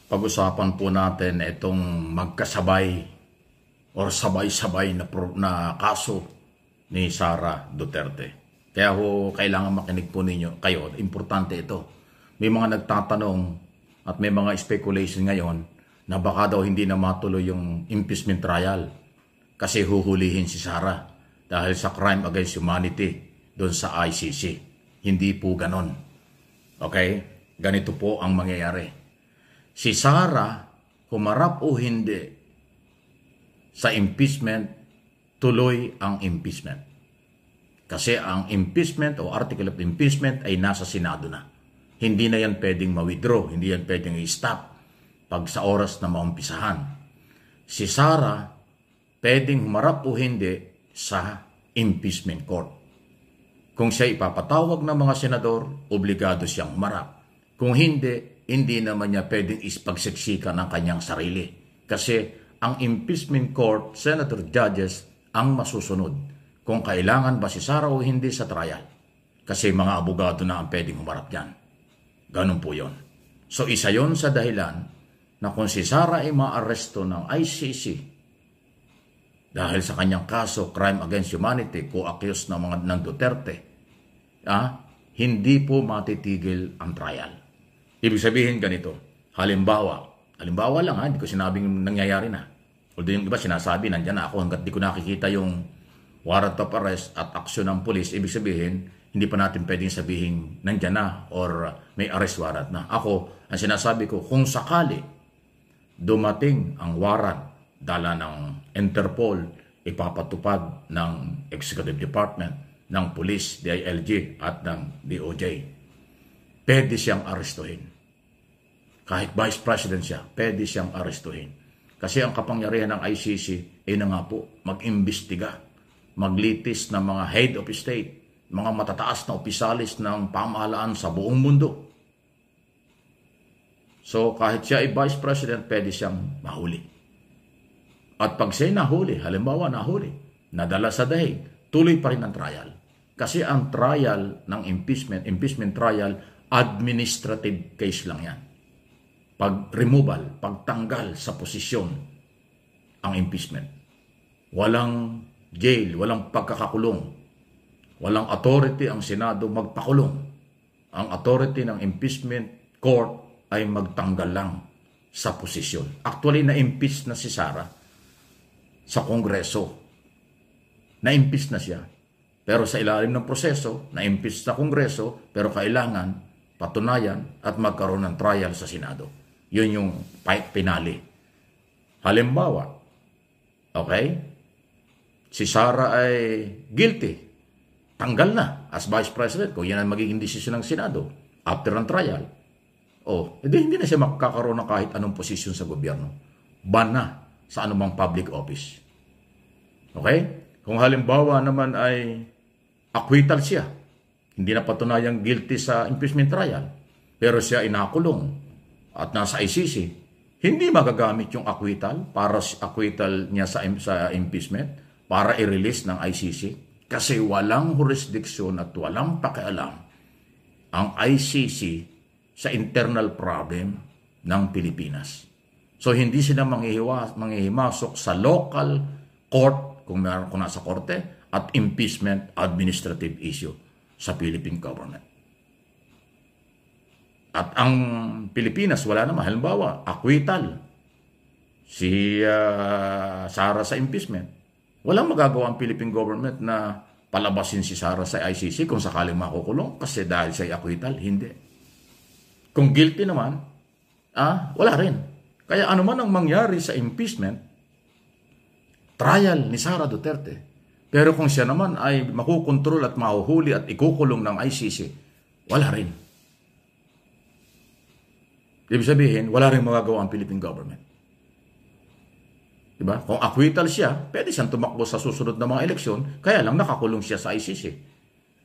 pag-usapan po natin itong magkasabay o sabay-sabay na kaso ni Sara Duterte. Kaya kailangan makinig po ninyo kayo. Importante ito. May mga nagtatanong at may mga speculation ngayon na baka daw hindi na matuloy yung impeachment trial kasi huhulihin si Sara dahil sa crime against humanity doon sa ICC. Hindi po ganon. Okay? Ganito po ang mangyayari. Si Sara, humarap o hindi sa impeachment, tuloy ang impeachment. Kasi ang impeachment o article of impeachment ay nasa Senado na. Hindi na yan pwedeng ma-withdraw, hindi yan pwedeng i-stop pag sa oras na maumpisahan. Si Sara, pwedeng humarap o hindi sa impeachment court. Kung siya ipapatawag ng mga senador, obligado siyang humarap. Kung hindi, hindi naman niya pwedeng ispagsiksika ng kanyang sarili. Kasi ang impeachment court, senator judges, ang masusunod kung kailangan ba si Sara o hindi sa trial. Kasi mga abogado na ang pwedeng humarap yan. Ganun po yon. So isa yon sa dahilan na kung si Sara ay maaresto ng ICC dahil sa kanyang kaso, crime against humanity, co-accused ng Duterte, hindi po matitigil ang trial. Ibig sabihin ganito, halimbawa lang hindi ko sinabing nangyayari na. Although yung iba sinasabi, nandyan na ako hanggat di ko nakikita yung warrant of arrest at aksyon ng pulis, ibig sabihin, hindi pa natin pwedeng sabihin nandyan na or may arrest warrant na. Ako, ang sinasabi ko, kung sakali dumating ang warrant, dala ng Interpol, ipapatupad ng Executive Department, ng Police, DILG at ng DOJ, pwede siyang arestuhin. Kahit Vice President siya, pwede siyang arestuhin. Kasi ang kapangyarihan ng ICC ay na nga po mag-imbestiga, maglitis ng mga head of state, mga matataas na opisalis ng pamahalaan sa buong mundo. So kahit siya ay Vice President, pwede siyang mahuli. At pag siya nahuli, halimbawa nahuli, nadala sa dahig, tuloy pa rin ang trial. Kasi ang trial ng impeachment trial, administrative case lang yan. Pag-removal, pagtanggal sa posisyon ang impeachment. Walang jail, walang pagkakakulong. Walang authority ang Senado magpakulong. Ang authority ng impeachment court ay magtanggal lang sa posisyon. Actually, na-impeach na si Sara sa Kongreso. Na-impeach na siya. Pero sa ilalim ng proseso, na-impeach sa Kongreso, pero kailangan patunayan at magkaroon ng trial sa Senado. Yun yung pinali. Halimbawa, okay, si Sara ay guilty. Tanggal na as Vice President kung yan ang magiging desisyon ng Senado after ng trial. Hindi na siya makakaroon ng kahit anong posisyon sa gobyerno. Ban na sa anumang public office. Okay? Kung halimbawa naman ay acquittal siya, hindi na patunayang guilty sa impeachment trial, pero siya ay nakulong at nasa ICC, hindi magagamit yung acquittal para acquittal niya sa impeachment para i-release ng ICC kasi walang jurisdiction at walang pakialam ang ICC sa internal problem ng Pilipinas. So hindi sila manghihimasok sa local court kung nasa korte at impeachment administrative issue sa Philippine government. At ang Pilipinas, wala naman. Halimbawa, acquittal. Si Sara sa impeachment. Walang magagawa ang Philippine government na palabasin si Sara sa ICC kung sakaling makukulong kasi dahil sa acquittal, hindi. Kung guilty naman, wala rin. Kaya ano man ang mangyari sa impeachment, trial ni Sara Duterte. Pero kung siya naman ay makukontrol at mahuhuli at ikukulong ng ICC, wala rin. Ibig sabihin, wala rin magagawa ang Philippine government. Diba? Kung acquittal siya, pwede siyang tumakbo sa susunod na mga eleksyon, kaya lang nakakulong siya sa ICC.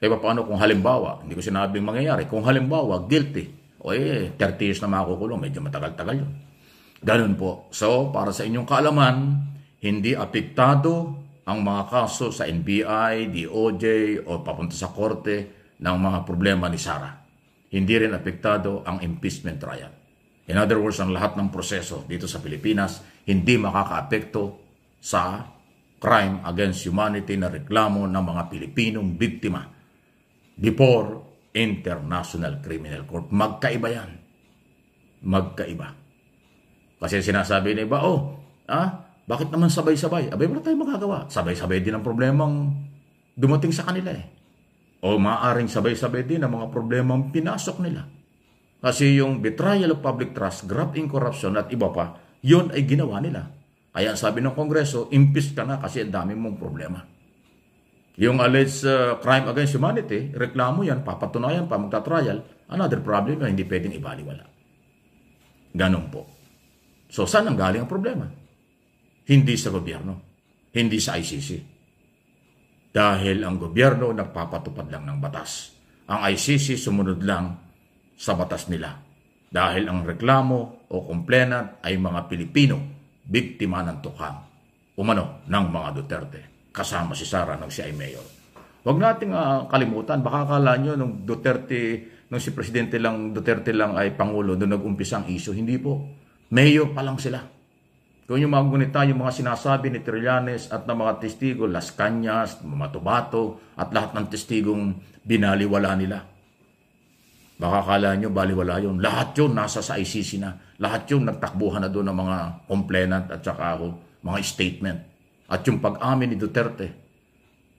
Kaya paano kung halimbawa, hindi ko sinabing mangyayari, kung halimbawa, guilty, 30 years na makakukulong, medyo matagal-tagal yun. Ganun po. So, para sa inyong kaalaman, hindi apektado ang mga kaso sa NBI, DOJ, o papunta sa korte ng mga problema ni Sara. Hindi rin apektado ang impeachment trial. In other words, ang lahat ng proseso dito sa Pilipinas hindi makakaapekto sa crime against humanity na reklamo ng mga Pilipinong biktima before International Criminal Court. Magkaiba yan. Magkaiba. Kasi sinasabi na iba, bakit naman sabay-sabay? Abay, wala tayong magagawa. Sabay-sabay din ang problemang dumating sa kanila eh. O maaaring sabay-sabay din ang mga problemang pinasok nila. Kasi yung betrayal of public trust, graft in corruption at iba pa, yun ay ginawa nila. Kaya sabi ng Kongreso, impeach ka na kasi ang dami mong problema. Yung alleged crime against humanity, reklamo yan, papatunayan pa, magta-trial, another problem na hindi pwedeng ibaliwala. Ganun po. So, saan ang galing ang problema? Hindi sa gobyerno, hindi sa ICC. Dahil ang gobyerno nagpapatupad lang ng batas. Ang ICC sumunod lang sa batas nila. Dahil ang reklamo o complainant ay mga Pilipino, biktima ng tukhang umano ng mga Duterte. Kasama si Sara nang siya ay mayor. Huwag nating kalimutan, baka akala nyo nung si Presidente lang, Duterte lang ay Pangulo, doon nag-umpisa ang issue. Hindi po. Mayor pa lang sila. Kung yung mga gunita, yung mga sinasabi ni Trillanes at ng mga testigo, Las Cañas, Matubato, at lahat ng testigong binaliwala nila. Baka akala nyo, baliwala yun. Lahat yun nasa sa ICC na. Lahat yun nagtakbuhan na doon ng mga complainant at saka mga statement. At yung pag-amin ni Duterte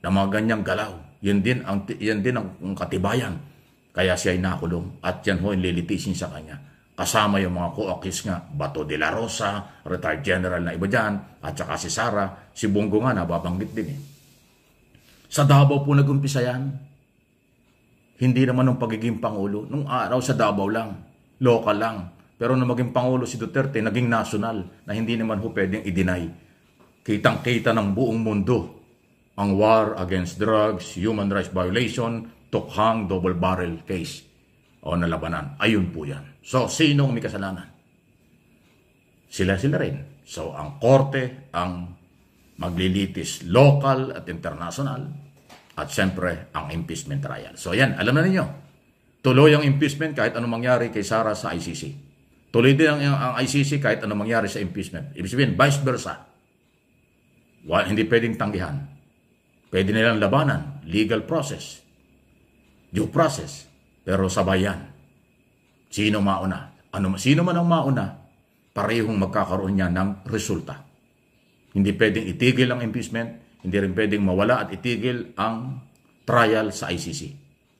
na mga ganyang galaw, yan din ang katibayan. Kaya siya ay nakulong at yan ho lilitisin sa kanya. Kasama yung mga co-accused nga, Bato de la Rosa, retired general na iba dyan, at saka si Sara, si Bongo nga nababanggit din eh. Sa Davao po nag-umpisa yan. Hindi naman ng pagiging Pangulo. Nung araw sa Davao lang, local lang. Pero nung maging Pangulo si Duterte, naging national na hindi naman ho pwedeng i-deny. Kitang-kita ng buong mundo ang war against drugs, human rights violation, tukhang double barrel case o nalabanan. Ayun po yan. So, sino ang may kasalanan? Sila rin. So, ang korte, ang maglilitis local at international, at siyempre, ang impeachment trial. So, yan, alam na ninyo. Tuloy ang impeachment kahit anong mangyari kay Sara sa ICC. Tuloy din ang ICC kahit anong mangyari sa impeachment. Ibig sabihin, vice versa. Hindi pwedeng tanggihan. Pwede nilang labanan. Legal process. Due process. Pero sabay yan. Sino mauna? Sino man ang mauna, parehong magkakaroon niya ng resulta. Hindi pwedeng itigil ang impeachment. Hindi rin pwedeng mawala at itigil ang trial sa ICC.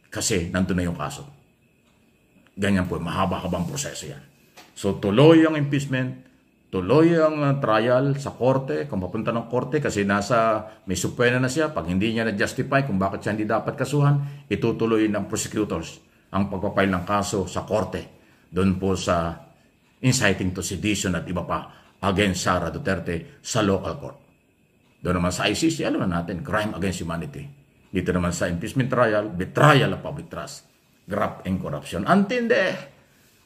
Kasi nandun na yung kaso. Ganyan po, mahaba-habang proseso yan. So tuloy ang impeachment, tuloy ang trial sa korte, kung papunta ng korte kasi may supwena na siya. Pag hindi niya na-justify kung bakit siya hindi dapat kasuhan, itutuloy ng prosecutors ang pagpapail ng kaso sa korte. Doon po sa inciting to sedition at iba pa against Sara Duterte sa local court. Doon naman sa ICC, alam na natin, crime against humanity. Dito naman sa impeachment trial, betrayal of public trust, graft and corruption. Antindi,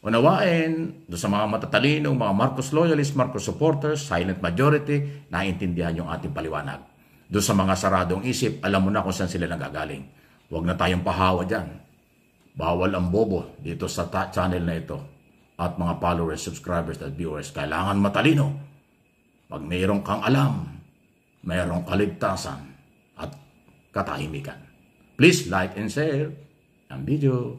unawain, doon sa mga matatalinong, mga Marcos loyalists, Marcos supporters, silent majority, naiintindihan yung ating paliwanag. Doon sa mga saradong isip, alam mo na kung saan sila nagagaling. Huwag na tayong pahawa dyan. Bawal ang bobo dito sa channel na ito. At mga followers, subscribers at viewers, kailangan matalino. Pag mayroon kang alam, mayroong kaligtasan at katahimikan. Please like and share ang video.